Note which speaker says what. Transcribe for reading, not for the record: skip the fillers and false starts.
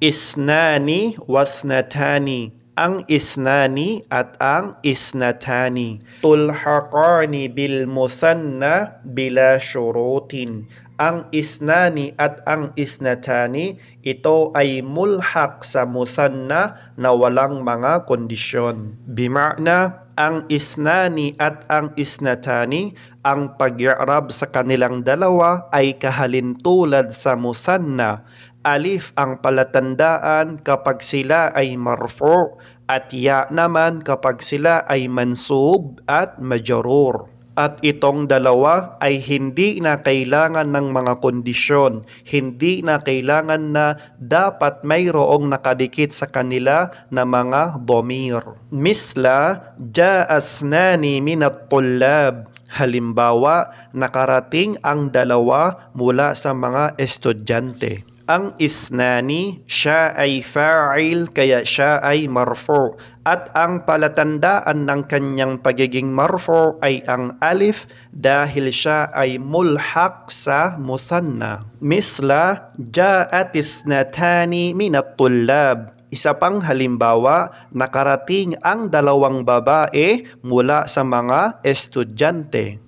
Speaker 1: Isnani wasnatani. Ang isnani at ang isnatani. Tulhaqani bil musanna bila syurutin. Ang isnani at ang isnatani, ito ay mulhaq sa musanna na walang mga kondisyon. Bima'na, ang isnani at ang isnatani, ang pag-i'rab sa kanilang dalawa ay kahalintulad sa musanna. Alif ang palatandaan kapag sila ay marfu' at ya naman kapag sila ay mansub at majrur. At itong dalawa ay hindi na kailangan ng mga kondisyon, hindi na kailangan na dapat mayroong nakadikit sa kanila na mga dhamir. Misla, ja'asnani minat tullab. Halimbawa, nakarating ang dalawa mula sa mga estudyante. Ang isnani, siya ay fa'il kaya siya ay marfu'. At ang palatandaan ng kanyang pagiging marfu' ay ang alif dahil siya ay mulhaq sa musanna. Misla, ja'at isnatani minat tullab. Isa pang halimbawa, nakarating ang dalawang babae mula sa mga estudyante.